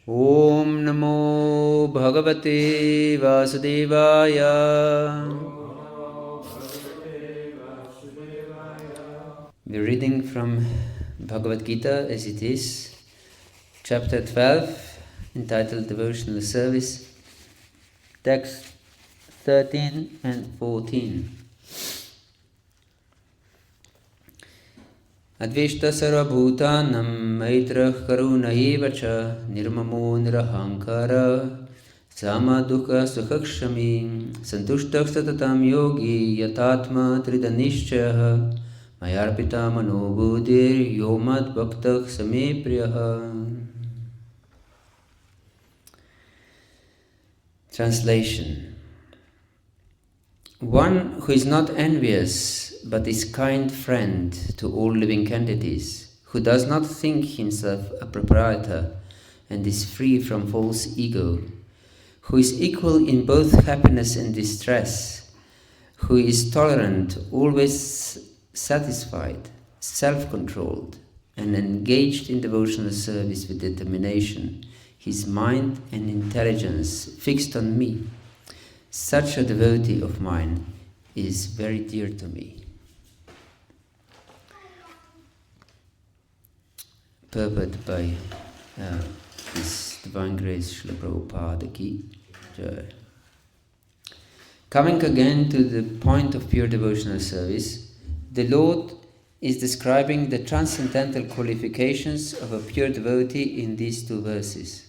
Om Namo Bhagavate Vasudevaya. We're reading from Bhagavad-gita as it is, chapter 12, entitled Devotional Service, text 13 and 14. Advishta sarvabhutanam maitrah karuna evacha nirmamo nirahankara samadukha sukhakshami santushtah satatam yogi yatatma tridanishchah mayarpita manobhudir yomad bhaktah same priyaha. Translation. One who is not envious but is kind friend to all living entities, who does not think himself a proprietor and is free from false ego, who is equal in both happiness and distress, who is tolerant, always satisfied, self-controlled, and engaged in devotional service with determination, his mind and intelligence fixed on me, such a devotee of mine is very dear to me. Purport by His Divine Grace Srila Prabhupada Ki Jai. Coming again to the point of pure devotional service, the Lord is describing the transcendental qualifications of a pure devotee in these two verses.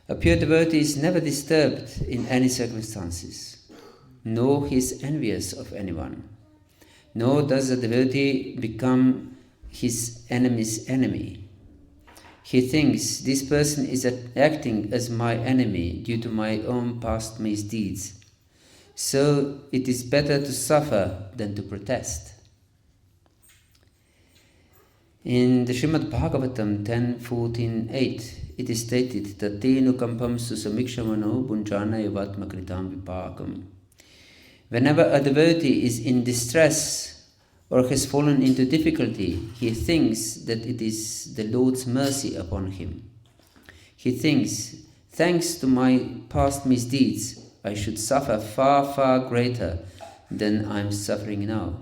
A pure devotee is never disturbed in any circumstances, nor he is envious of anyone, nor does a devotee become his enemy's enemy. He thinks this person is acting as my enemy due to my own past misdeeds, so it is better to suffer than to protest. In the Srimad Bhagavatam 10.14.8, it is stated that te nukampam susamikshamano bunjana evatma kritam vipakam. Whenever a devotee is in distress or has fallen into difficulty, he thinks that it is the Lord's mercy upon him. He thinks, thanks to my past misdeeds, I should suffer far, far greater than I am suffering now.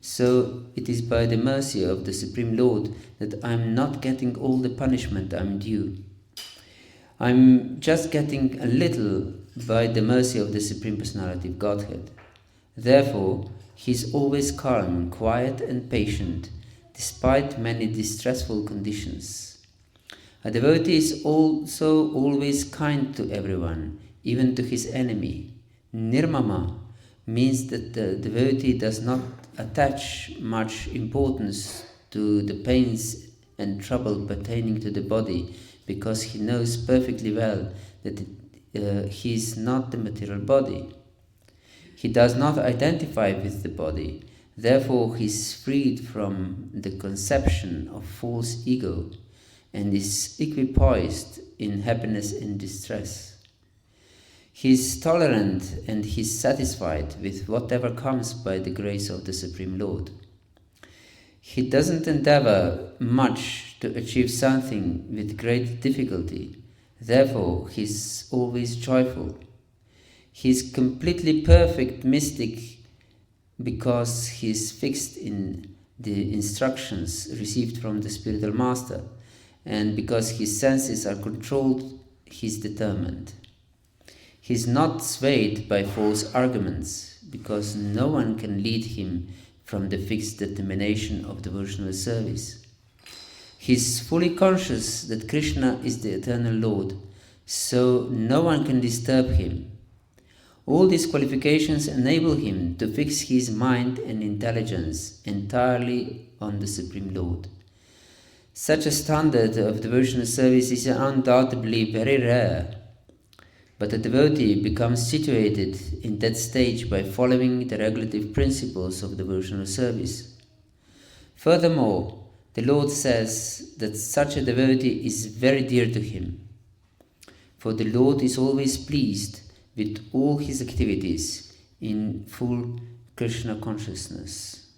So it is by the mercy of the Supreme Lord that I am not getting all the punishment I am due. I am just getting a little by the mercy of the Supreme Personality of Godhead. Therefore, he is always calm, quiet and patient, despite many distressful conditions. A devotee is also always kind to everyone, even to his enemy. Nirmama means that the devotee does not attach much importance to the pains and trouble pertaining to the body, because he knows perfectly well that he is not the material body. He does not identify with the body, therefore he is freed from the conception of false ego and is equipoised in happiness and distress. He is tolerant and he is satisfied with whatever comes by the grace of the Supreme Lord. He doesn't endeavor much to achieve something with great difficulty, therefore he is always joyful. He is completely perfect mystic because he is fixed in the instructions received from the spiritual master, and because his senses are controlled, he is determined. He is not swayed by false arguments, because no one can lead him from the fixed determination of devotional service. He is fully conscious that Krishna is the eternal Lord, so no one can disturb him. All these qualifications enable him to fix his mind and intelligence entirely on the Supreme Lord. Such a standard of devotional service is undoubtedly very rare, but a devotee becomes situated in that stage by following the regulative principles of devotional service. Furthermore, the Lord says that such a devotee is very dear to him, for the Lord is always pleased with all his activities in full Krishna consciousness.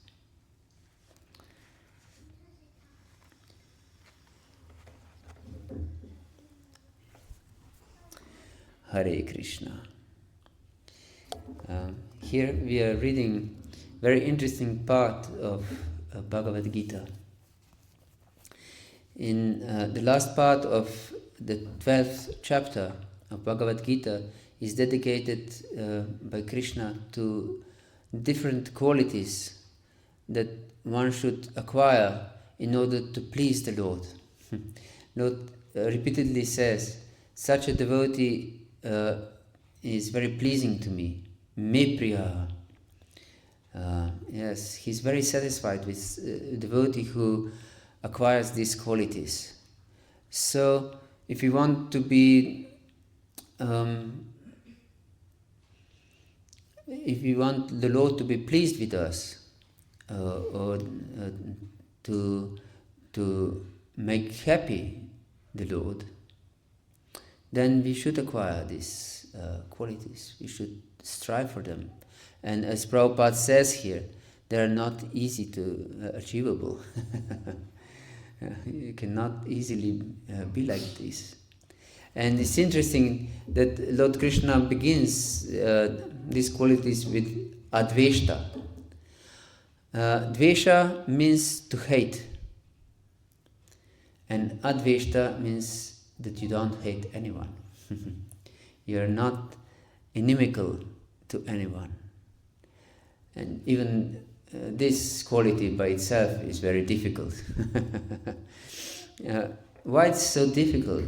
Hare Krishna. Here we are reading very interesting part of Bhagavad-gita. In the last part of the 12th chapter of Bhagavad-gita is dedicated by Krishna to different qualities that one should acquire in order to please the Lord. Lord repeatedly says, such a devotee is very pleasing to me. Me priya. Yes, he's very satisfied with a devotee who acquires these qualities. So, if we want to be, if we want the Lord to be pleased with us, or to make happy the Lord, then we should acquire these qualities. We should strive for them. And as Prabhupada says here, they are not easy to achievable. You cannot easily be like this. And it's interesting that Lord Krishna begins these qualities with adveshta. Dvesha means to hate. And adveshta means that you don't hate anyone. You are not inimical to anyone. And even this quality by itself is very difficult. Why it's so difficult?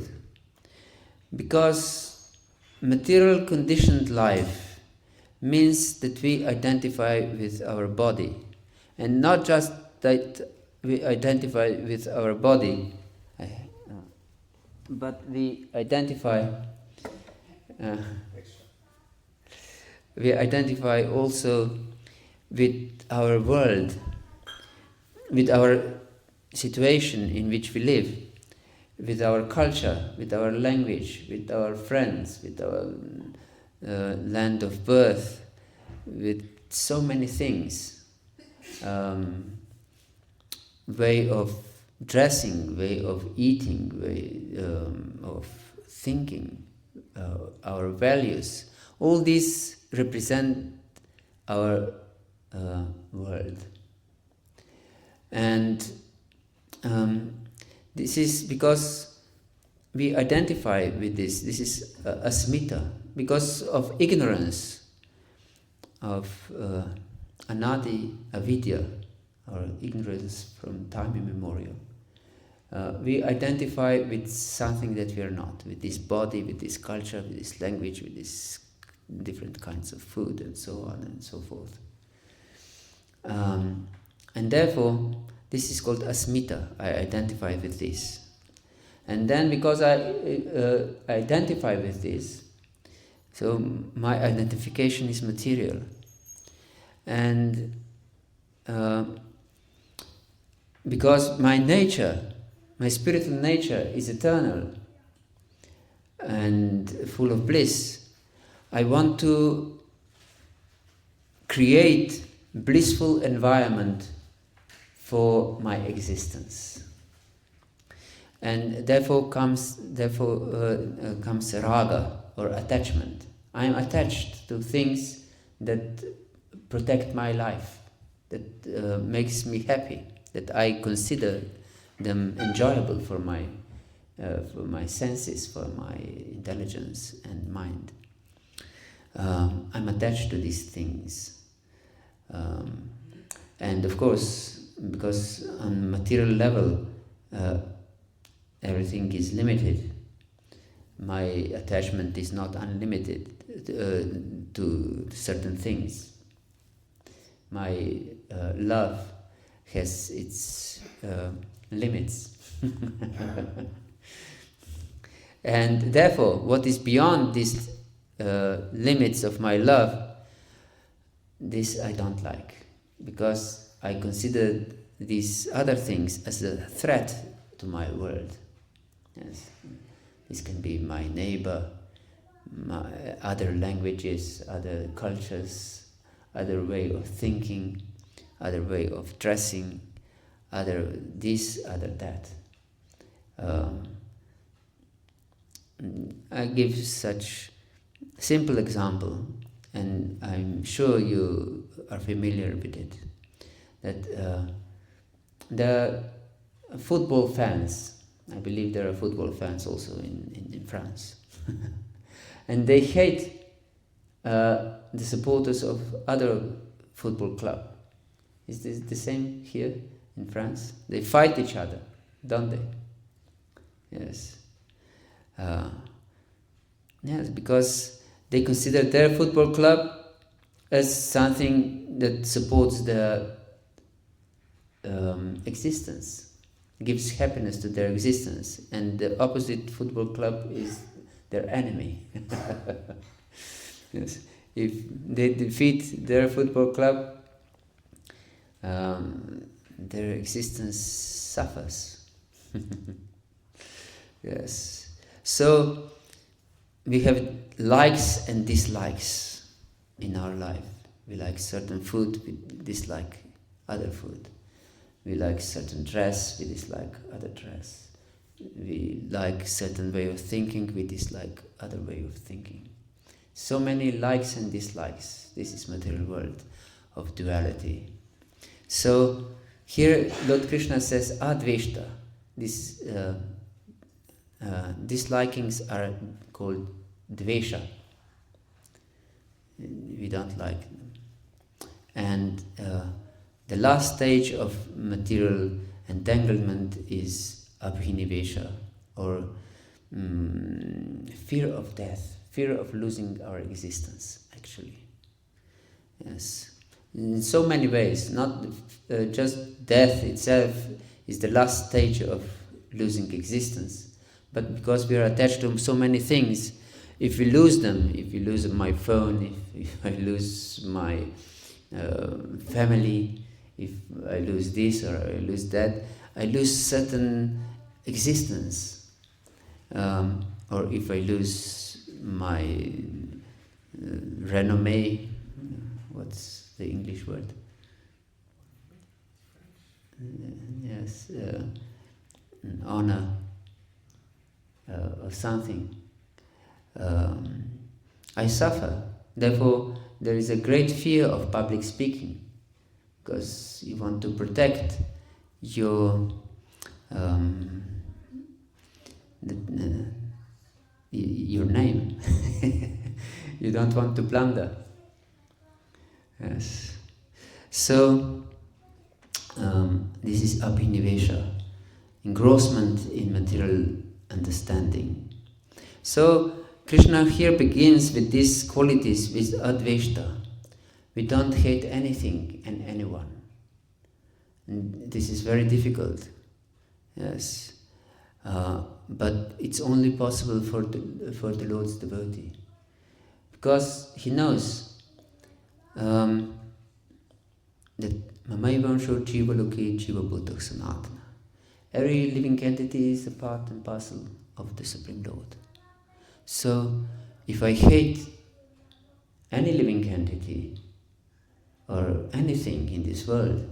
Because material conditioned life means that we identify with our body. And not just that we identify with our body, but we identify also with our world, with our situation in which we live, with our culture, with our language, with our friends, with our land of birth, with so many things. Way of dressing, way of eating, way of thinking, our values. All these represent our world. And this is because we identify with this. This is asmita, because of ignorance, of anadi, avidya, or ignorance from time immemorial. We identify with something that we are not, with this body, with this culture, with this language, with these different kinds of food, and so on and so forth. And therefore, this is called asmita. I identify with this. And then because I identify with this, so my identification is material. And because my nature, my spiritual nature is eternal and full of bliss, I want to create blissful environment for my existence. And therefore comes raga, or attachment. I am attached to things that protect my life, that makes me happy, that I consider them enjoyable for my senses, for my intelligence and mind. I'm attached to these things. And of course, because on material level, everything is limited. My attachment is not unlimited to certain things. My love has its limits. And therefore, what is beyond these limits of my love, this I don't like, because I consider these other things as a threat to my world. Yes. This can be my neighbor, my other languages, other cultures, other way of thinking, other way of dressing, other this, other that. I give such simple example, and I'm sure you are familiar with it, that the football fans, I believe there are football fans also in France, and they hate the supporters of other football club. Is this the same here in France? They fight each other, don't they? Yes. Yes, because they consider their football club as something that supports their existence, gives happiness to their existence, and the opposite football club is their enemy. Yes. If they defeat their football club, their existence suffers. Yes. So we have likes and dislikes in our life. We like certain food, we dislike other food. We like certain dress, we dislike other dress. We like certain way of thinking, we dislike other way of thinking. So many likes and dislikes. This is material world of duality. So here Lord Krishna says adveshta. These dislikings are called dvesha. We don't like them. And the last stage of material entanglement is abhinivesha, or fear of death, fear of losing our existence, actually. Yes. In so many ways, not just death itself is the last stage of losing existence, but because we are attached to so many things, if we lose them, if we lose my phone, if I lose my family, if I lose this or I lose that, I lose certain existence. Or if I lose my renommee, what's the English word? Yes, honor or something. I suffer. Therefore, there is a great fear of public speaking, because you want to protect your your name. You don't want to blunder. Yes. So this is abhinivesha, engrossment in material understanding. So Krishna here begins with these qualities, with adveshta. We don't hate anything and anyone. And this is very difficult. Yes. But it's only possible for the Lord's devotee, because he knows that Mamaivansho Jiva Loke Jiva Bhutak Sanatana. Every living entity is a part and parcel of the Supreme Lord. So, if I hate any living entity or anything in this world,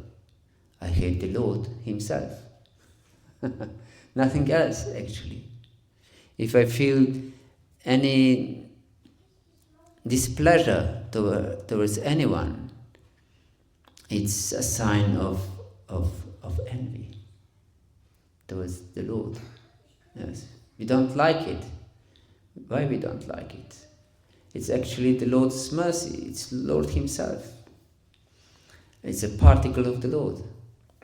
I hate the Lord Himself. Nothing else, actually. If I feel any displeasure towards anyone, it's a sign of envy towards the Lord. Yes. We don't like it. Why we don't like it? It's actually the Lord's mercy. It's the Lord Himself. It's a particle of the Lord.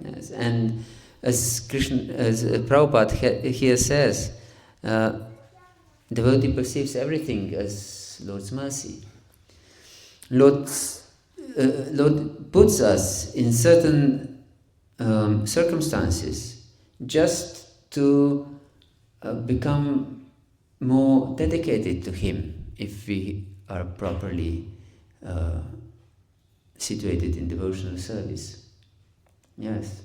Yes. And as Prabhupada here says, devotee perceives everything as Lord's mercy. Lord puts us in certain circumstances just to become more dedicated to Him, if we are properly situated in devotional service. Yes.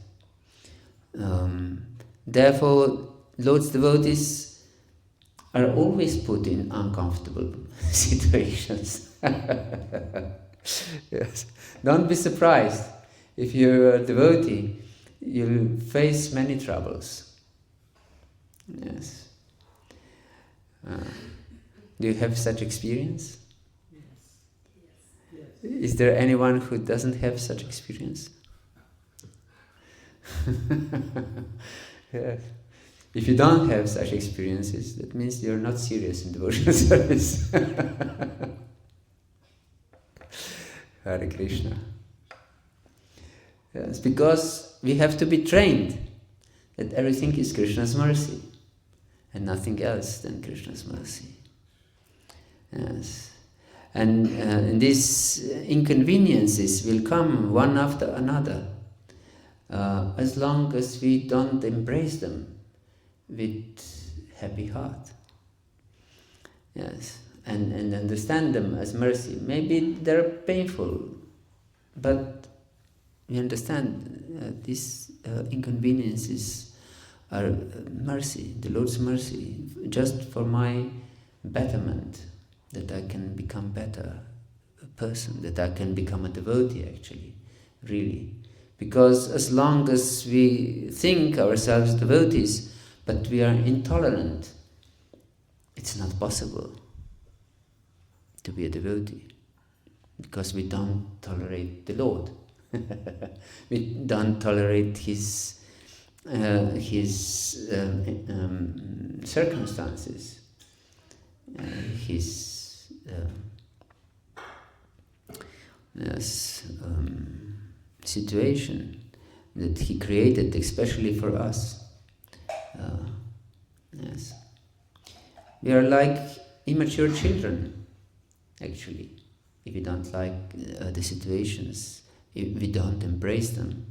Therefore, Lord's devotees are always put in uncomfortable situations. Yes. Don't be surprised. If you're a devotee, you'll face many troubles. Yes. Do you have such experience? Is there anyone who doesn't have such experience? Yes. If you don't have such experiences, that means you're not serious in devotional service. Hare Krishna. Yes, because we have to be trained that everything is Krishna's mercy and nothing else than Krishna's mercy. Yes. And these inconveniences will come one after another as long as we don't embrace them with happy heart. Yes, and understand them as mercy. Maybe they're painful, but we understand these inconveniences are mercy, the Lord's mercy, just for my betterment, that I can become better a person, that I can become a devotee actually, really. Because as long as we think ourselves devotees, but we are intolerant, it's not possible to be a devotee, because we don't tolerate the Lord. We don't tolerate His circumstances, His situation that He created especially for us. Yes, we are like immature children, actually, if we don't like the situations, if we don't embrace them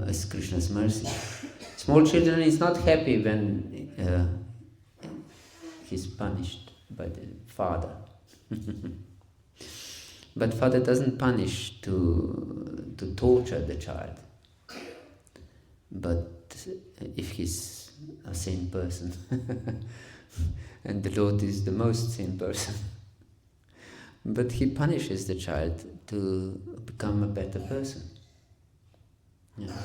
as Krishna's mercy. Small children is not happy when he's punished by the father. But father doesn't punish to torture the child. But if he's a sane person, and the Lord is the most sane person, but he punishes the child to become a better person. Yeah.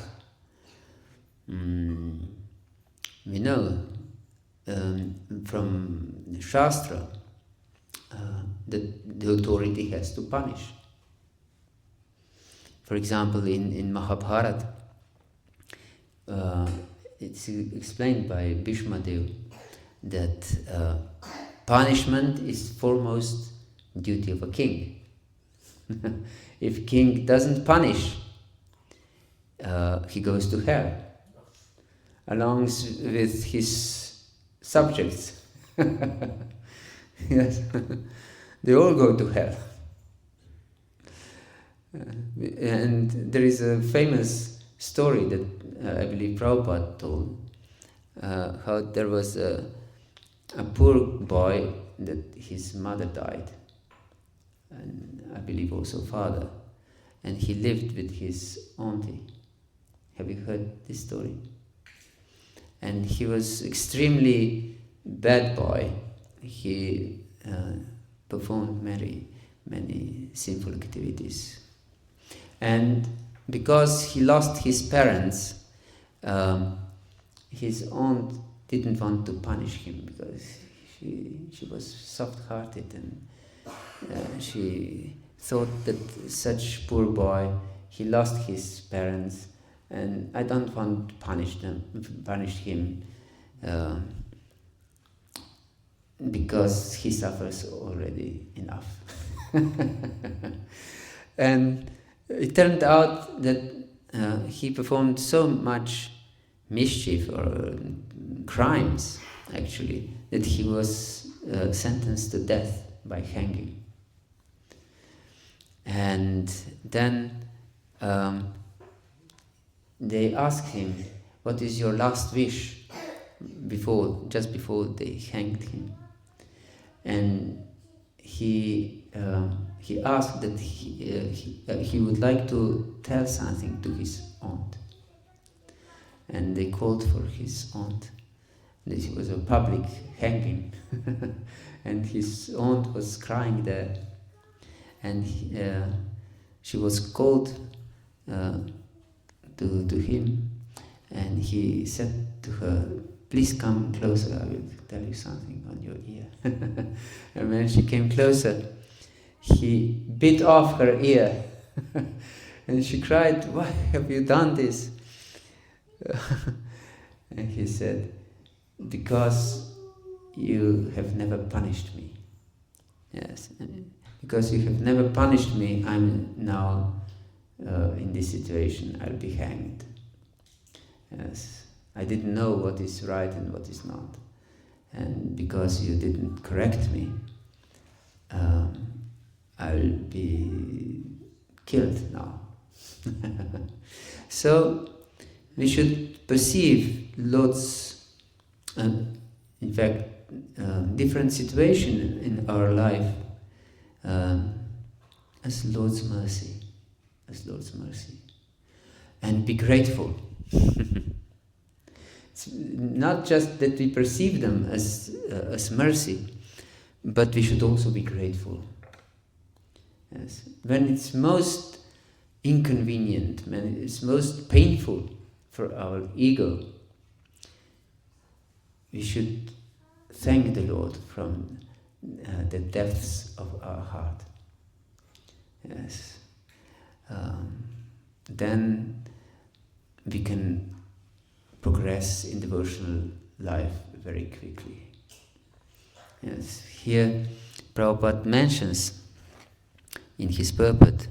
We know from the Shastra that the authority has to punish. For example, in Mahabharata, it's explained by Bhishma Dev that punishment is foremost duty of a king. If king doesn't punish, he goes to hell, along with his subjects. Yes, they all go to hell. And there is a famous story that I believe Prabhupada told, how there was a poor boy that his mother died, and I believe also father, and he lived with his auntie. Have you heard this story? And he was extremely bad boy. He performed many sinful activities. And because he lost his parents, his aunt didn't want to punish him, because she was soft-hearted, and she thought that such poor boy, he lost his parents, and I don't want to punish him, because he suffers already enough. And it turned out that he performed so much mischief or crimes, actually, that he was sentenced to death by hanging. And then they asked him, "What is your last wish?" just before they hanged him. And he asked that he would like to tell something to his aunt. And they called for his aunt. This was a public hanging. And his aunt was crying there. And she was called to him. And he said to her, "Please come closer, I will tell you something on your ear." And when she came closer, he bit off her ear and she cried, "Why have you done this?" And he said, "Because you have never punished me." Yes, because you have never punished me, I'm now in this situation. I'll be hanged. Yes, I didn't know what is right and what is not, and because you didn't correct me, I'll be killed now. So we should perceive Lord's, in fact, different situation in our life as Lord's mercy, and be grateful. It's not just that we perceive them as mercy, but we should also be grateful. Yes. When it's most inconvenient, when it's most painful for our ego, we should thank the Lord from the depths of our heart. Yes. Then we can progress in devotional life very quickly. Yes. Here Prabhupada mentions in his purport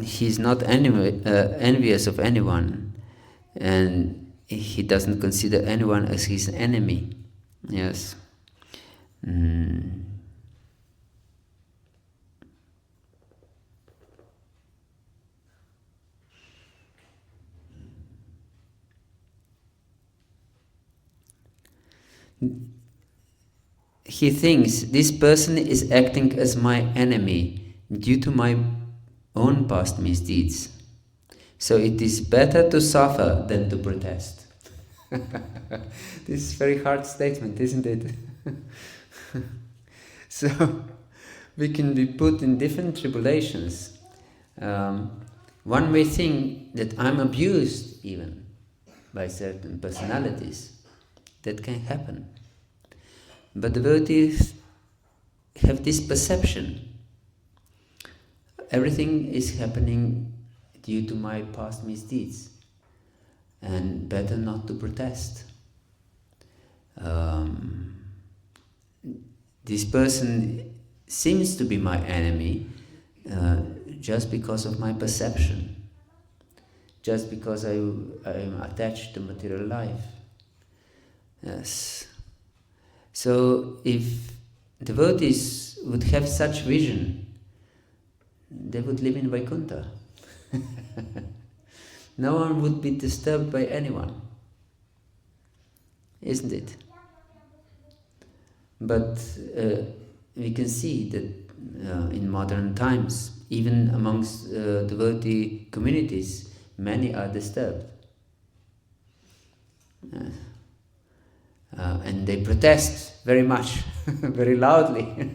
he's not envious of anyone, and he doesn't consider anyone as his enemy. Yes. He thinks this person is acting as my enemy due to my own past misdeeds. So it is better to suffer than to protest. This is a very hard statement, isn't it? So we can be put in different tribulations. One may think that I'm abused even by certain personalities. That can happen. But devotees have this perception. Everything is happening due to my past misdeeds, and better not to protest. This person seems to be my enemy just because of my perception, just because I am attached to material life. Yes. So if devotees would have such vision, they would live in Vaikuntha. No one would be disturbed by anyone, isn't it? But we can see that in modern times, even amongst devotee communities, many are disturbed. And they protest very much, very loudly,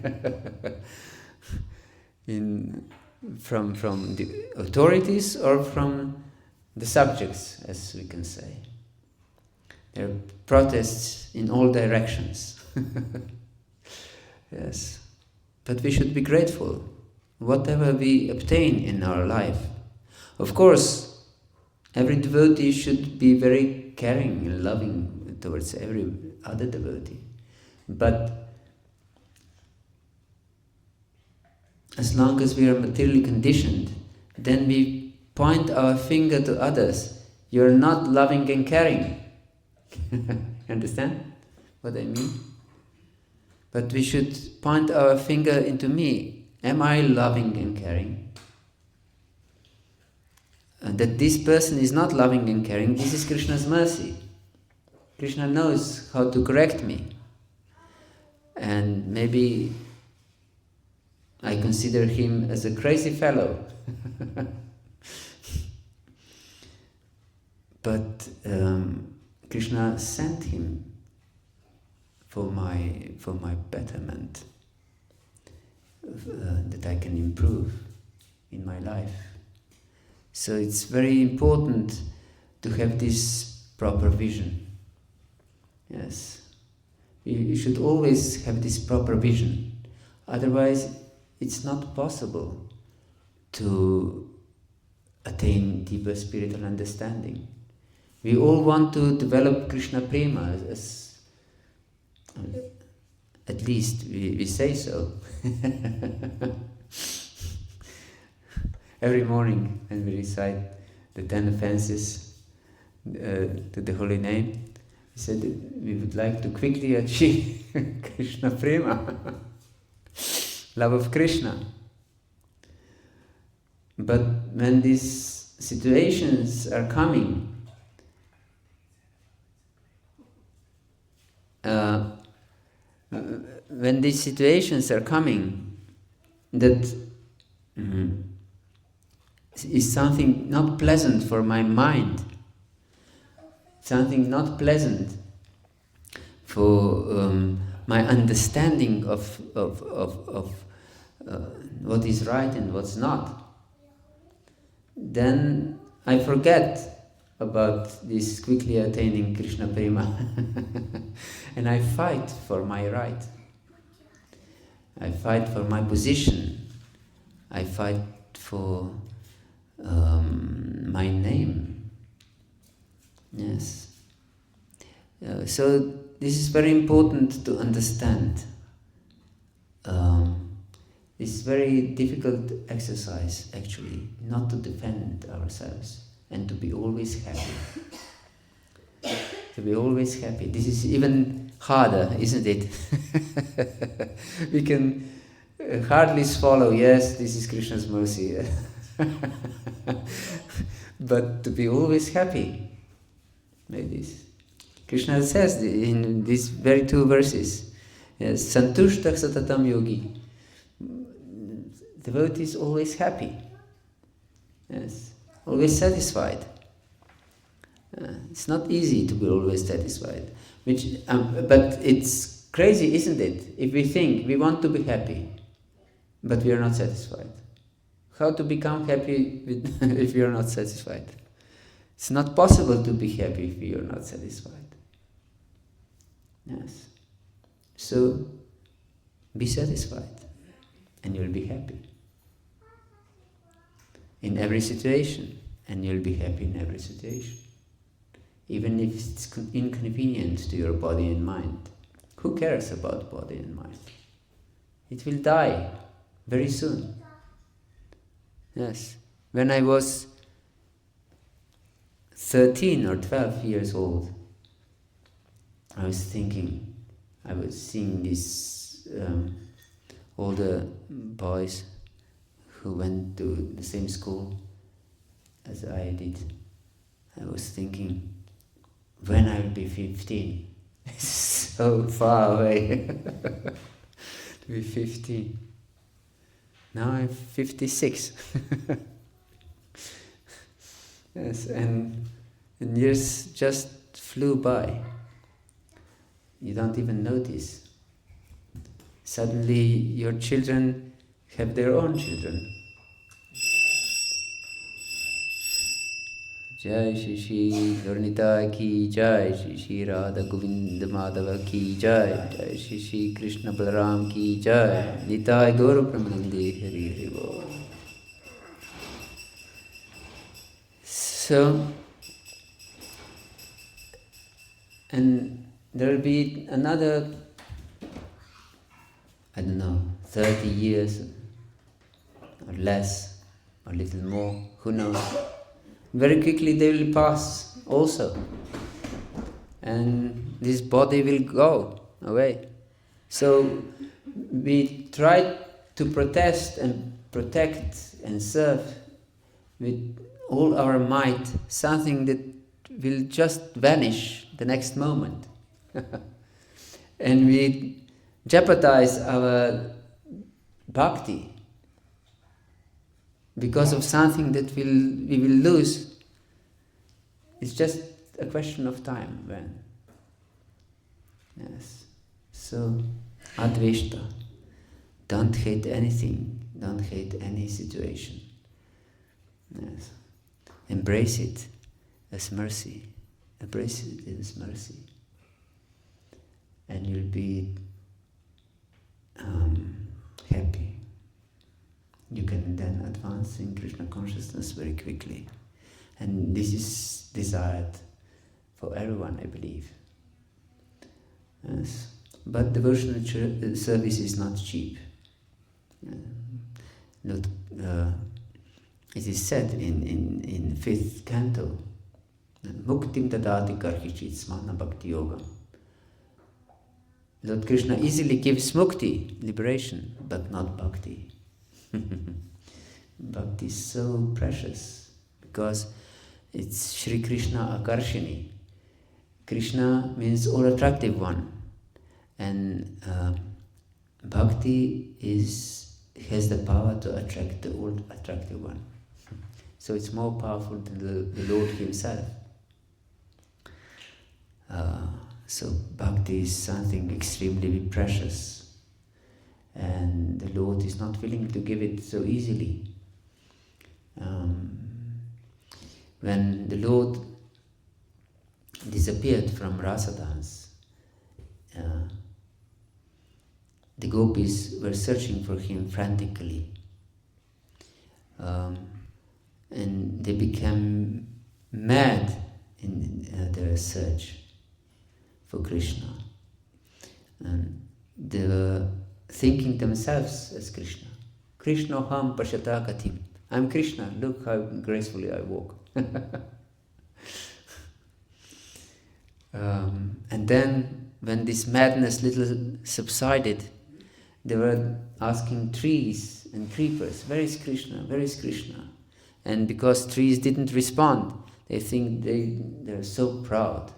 from the authorities or from the subjects, as we can say. There are protests in all directions. Yes, but we should be grateful, whatever we obtain in our life. Of course, every devotee should be very caring and loving towards every other devotee. But as long as we are materially conditioned, then we point our finger to others. You're not loving and caring. Understand what I mean? But we should point our finger into me. Am I loving and caring? And that this person is not loving and caring, this is Krishna's mercy. Krishna knows how to correct me. And maybe I consider him as a crazy fellow. But Krishna sent him for my betterment, that I can improve in my life. So it's very important to have this proper vision. Yes. You should always have this proper vision. Otherwise, it's not possible to attain deeper spiritual understanding. We all want to develop Krishna prema, at least we say so. Every morning when we recite the 10 offenses to the holy name, we said that we would like to quickly achieve Krishna prema, love of Krishna. But when these situations are coming, that is something not pleasant for my mind, something not pleasant for my understanding of what is right and what's not, then I forget about this quickly attaining Krishna prema and I fight for my right. I fight for my position. I fight for my name. Yes. So this is very important to understand. It's very difficult exercise, actually, not to defend ourselves and to be always happy. To be always happy. This is even harder, isn't it? We can hardly swallow, yes, this is Krishna's mercy. But to be always happy, maybe. Krishna says in these very two verses, yes, Santushtah satatam yogi. Devotee is always happy. Yes, always satisfied. It's not easy to be always satisfied. But it's crazy, isn't it? If we think we want to be happy, but we are not satisfied. How to become happy if we are not satisfied? It's not possible to be happy if we are not satisfied. Yes. So, be satisfied, and you'll be happy. In every situation, and you'll be happy in every situation. Even if it's inconvenient to your body and mind. Who cares about body and mind? It will die very soon. Yes. When I was 13 or 12 years old, I was thinking, I was seeing these older boys who went to the same school as I did. I was thinking, when I will be 15, it's so far away to be 15. Now I'm 56. Yes, and years just flew by. You don't even notice. Suddenly your children have their own children. Jai Shri Shri Dornita ki Jai, Shri Shri Radha Govinda Madhava ki Jai, Jai Shri Shri Krishna Balaram ki Jai, Nitai Gaura Pramanande Hari Hari Bol. So, and there will be another, 30 years or less, or a little more, who knows. Very quickly they will pass also. And this body will go away. So we try to protest and protect and serve with all our might something that will just vanish the next moment. And we jeopardize our bhakti because of something that we will lose. It's just a question of time when. Yes. So, adveshta. Don't hate anything. Don't hate any situation. Yes. Embrace it as mercy. Embrace it as mercy. Yes. And there will be another, 30 years or less, or a little more, who knows. Very quickly they will pass also. And we try to protest and protect and serve with all our might something that will just vanish the next moment. And we jeopardize our bhakti because of something that we will lose. It's just a question of time when. Yes. So, adveshta. Don't hate anything. Don't hate any situation. Yes. Embrace it as mercy. and you'll be happy. You can then advance in Krishna consciousness very quickly. And this is desired for everyone, I believe. Yes. But devotional service is not cheap. It is said in 5th canto, Muktim dadati karhichit smana bhakti yogam. Lord Krishna easily gives mukti, liberation, but not bhakti. Bhakti is so precious because it's Shri Krishna Akarshini. Krishna means all attractive one, and bhakti has the power to attract the all attractive one. So it's more powerful than the Lord himself. So bhakti is something extremely precious, and the Lord is not willing to give it so easily. When the Lord disappeared from Rasa dance, the gopis were searching for him frantically, and they became mad in their search for Krishna, and they were thinking themselves as Krishna. Krishna ham pashata katim. I'm Krishna, look how gracefully I walk. And then when this madness little subsided, they were asking trees and creepers, where is Krishna, where is Krishna? And because trees didn't respond, they think they're so proud.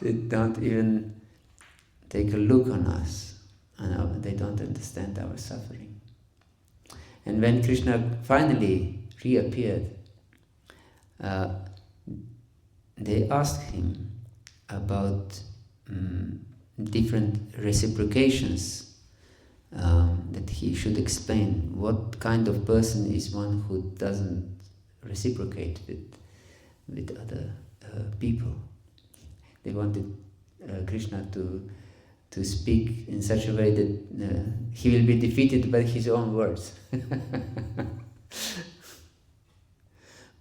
They don't even take a look on us, and they don't understand our suffering. And when Krishna finally reappeared, they asked him about different reciprocations that he should explain. What kind of person is one who doesn't reciprocate with other people? They wanted Krishna to speak in such a way that he will be defeated by his own words.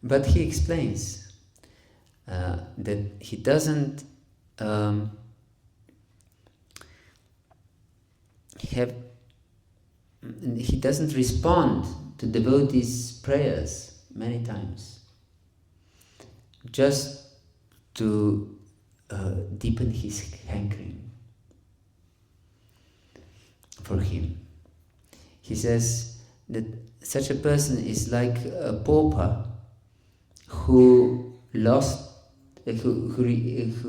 But he explains that he doesn't respond to devotees' prayers many times, just to deepen his hankering for him. He says that such a person is like a pauper who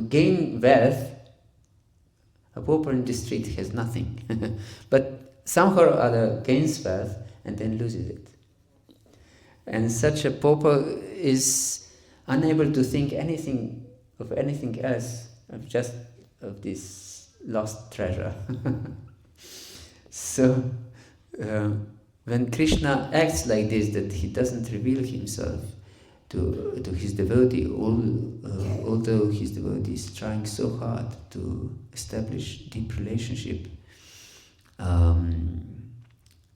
gained wealth. A pauper in the street has nothing, but somehow or other gains wealth and then loses it. And such a pauper is unable to think of anything else, of this lost treasure. So when Krishna acts like this, that he doesn't reveal himself to his devotee, although his devotee is trying so hard to establish deep relationship,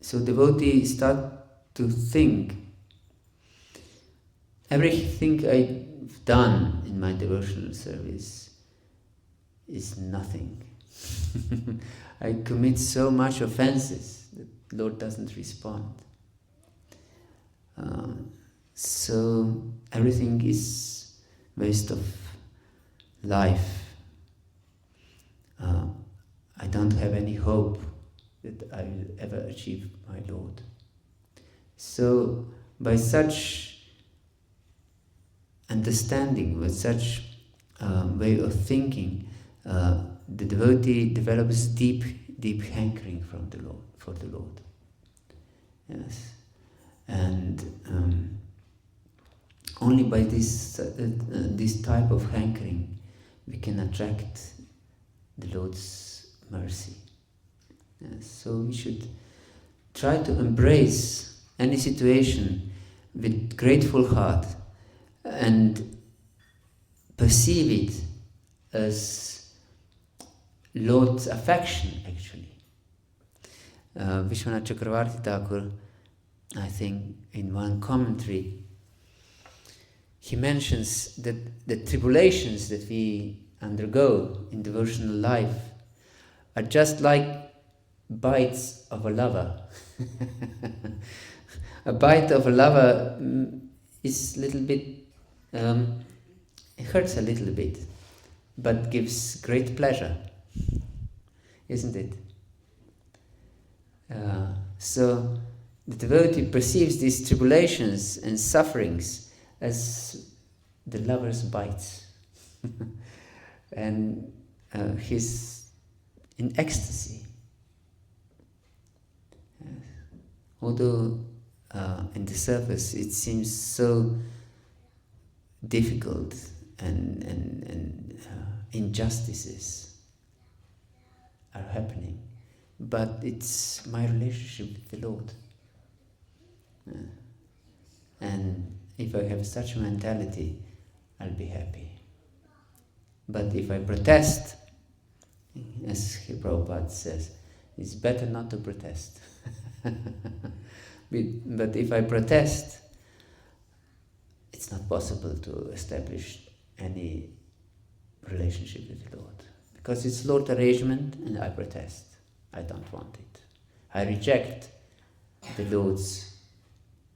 so devotee start to think, everything I've done in my devotional service is nothing. I commit so much offenses that Lord doesn't respond. So everything is waste of life. I don't have any hope that I will ever achieve my Lord. So by such understanding, with such way of thinking, the devotee develops deep hankering for the Lord. Yes, and only by this type of hankering we can attract the Lord's mercy. Yes, so we should try to embrace any situation with grateful heart and perceive it as Lord's affection, actually. Vishwanath Chakravarti Thakur, I think, in one commentary, he mentions that the tribulations that we undergo in devotional life are just like bites of a lover. A bite of a lover is a little bit, it hurts a little bit, but gives great pleasure, isn't it? So the devotee perceives these tribulations and sufferings as the lover's bites. And he's in ecstasy. Although in the surface it seems so difficult and injustices are happening, but it's my relationship with the Lord. And if I have such a mentality, I'll be happy. But if I protest, as Prabhupada says, it's better not to protest. But if I protest, it's not possible to establish any relationship with the Lord. Because it's Lord arrangement and I protest. I don't want it. I reject the Lord's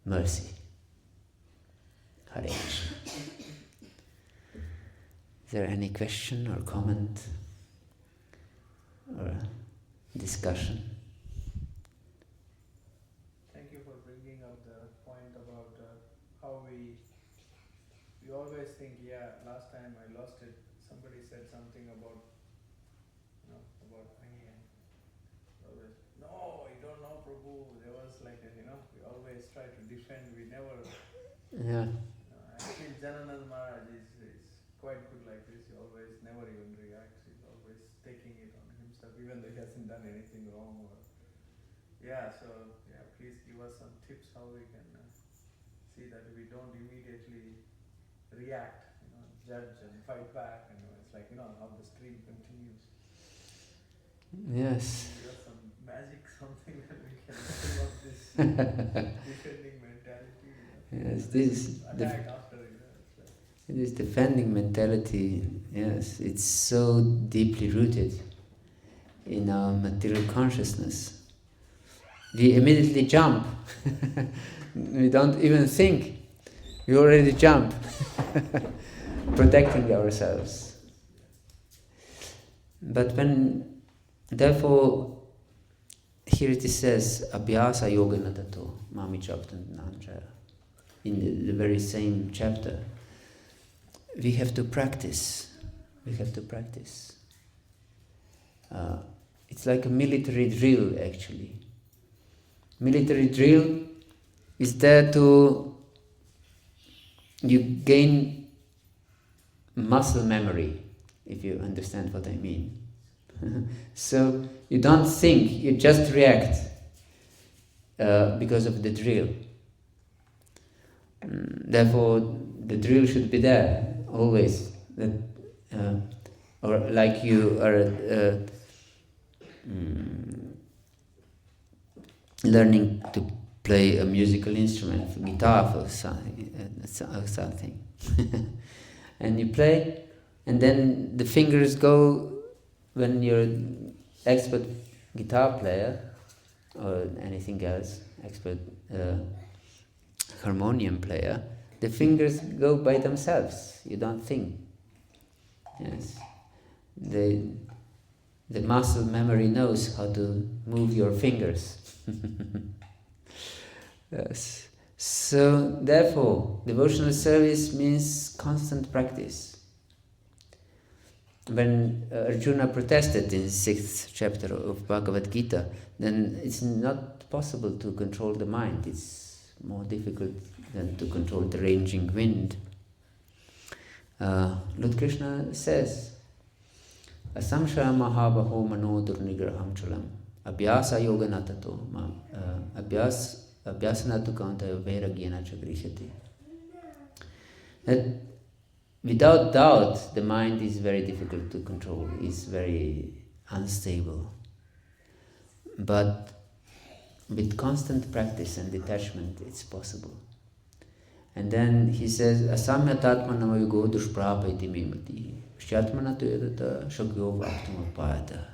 mercy. Hare Krishna. Is there any question or comment or discussion? Thank you for bringing up the point about how we always think, yeah, last time I lost it. Somebody said something about, about me, and always, no, you don't know Prabhu. There was like a, we always try to defend. We never. Yeah. I feel Jananand Maharaj is quite good like this. He always never even reacts. He's always taking it on himself, even though he hasn't done anything wrong. Please give us some tips how we can see that we don't immediately react, judge and fight back. It's like, how the stream continues. Yes. Give us some magic, something that we can develop this defending mentality. Yes, this attack after it. This defending mentality, yes, it's so deeply rooted in our material consciousness. We immediately jump. We don't even think. We already jump, protecting ourselves. But therefore, here it says, Abhyasa yoga natato, mami chaptan nanjaya. In the very same chapter, we have to practice. It's like a military drill, actually. Military drill is there you gain muscle memory, if you understand what I mean. So you don't think, you just react because of the drill. Therefore, the drill should be there always. Or like you are learning to play a musical instrument, guitar for something. And you play, and then the fingers go, when you're an expert guitar player, or anything else, expert harmonium player, the fingers go by themselves. You don't think. Yes. The muscle memory knows how to move your fingers. Yes. So, therefore, devotional service means constant practice. When Arjuna protested in the 6th chapter of Bhagavad-gita, then it's not possible to control the mind. It's more difficult than to control the raging wind. Lord Krishna says, Asamshaya mahabaho mano durnigraham chalam abhyasa yoga natato abhyasana tu kantaya vairagyena chagrishati. That without doubt the mind is very difficult to control, is very unstable. But with constant practice and detachment, it's possible. And then he says, asamyatatma namayogo dushprapa iti mimati shyatmana tuyadata shakyo vaktamapayata.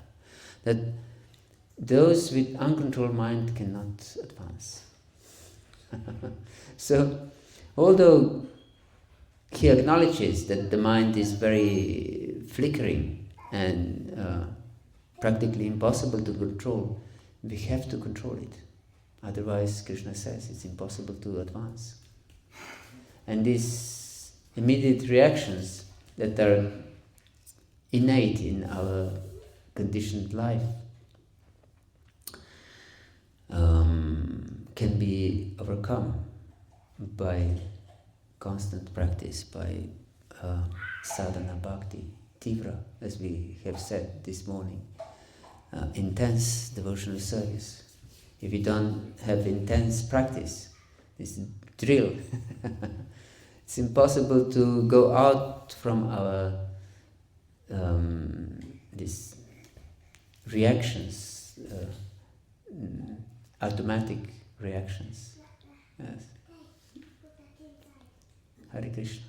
That those with uncontrolled mind cannot advance. So, although he acknowledges that the mind is very flickering and practically impossible to control, we have to control it. Otherwise, Krishna says, it's impossible to advance. And these immediate reactions that are innate in our conditioned life can be overcome by constant practice, by sadhana bhakti, tivra, as we have said this morning, intense devotional service. If you don't have intense practice, this drill, it's impossible to go out from our these reactions, automatic reactions. Yes. Hare Krishna.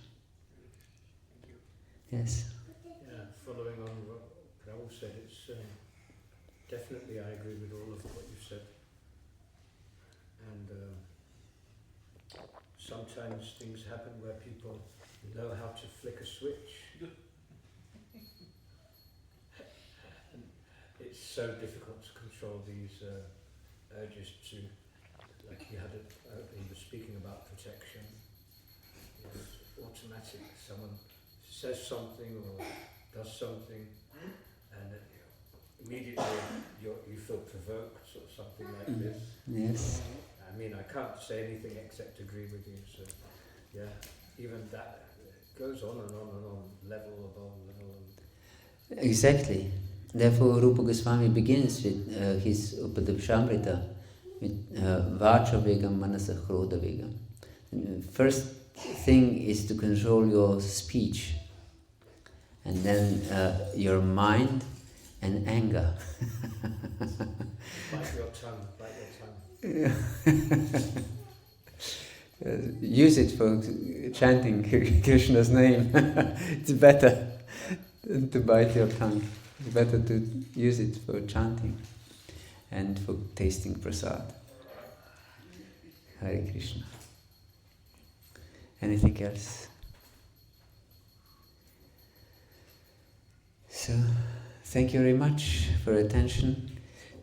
Yes. Yeah, following on what Rahul said, it's definitely I agree with all of what you've said. And sometimes things happen where people know how to flick a switch. And it's so difficult to control these urges to, like he was speaking about protection. It's automatic. Someone says something or does something, and immediately you feel provoked or something like this. Yes. I mean, I can't say anything except agree with you. So, yeah, even that goes on and on and on, level above level. Exactly. Therefore, Rupa Goswami begins with his Upadipshamrita with Vacha Vegam Manasa Krodha Vegam. First thing is to control your speech, and then your mind and anger. Bite your tongue, Use it for chanting Krishna's name. It's better than to bite your tongue. It's better to use it for chanting and for tasting prasad. Hare Krishna. Anything else? So, thank you very much for your attention.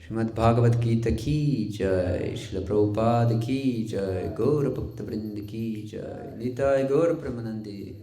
Srimad Bhagavad-gita ki jai, Srila Prabhupada ki jai, Gaura Bhakta Vrinda ki jai, Nitai Gaura Pramanandi.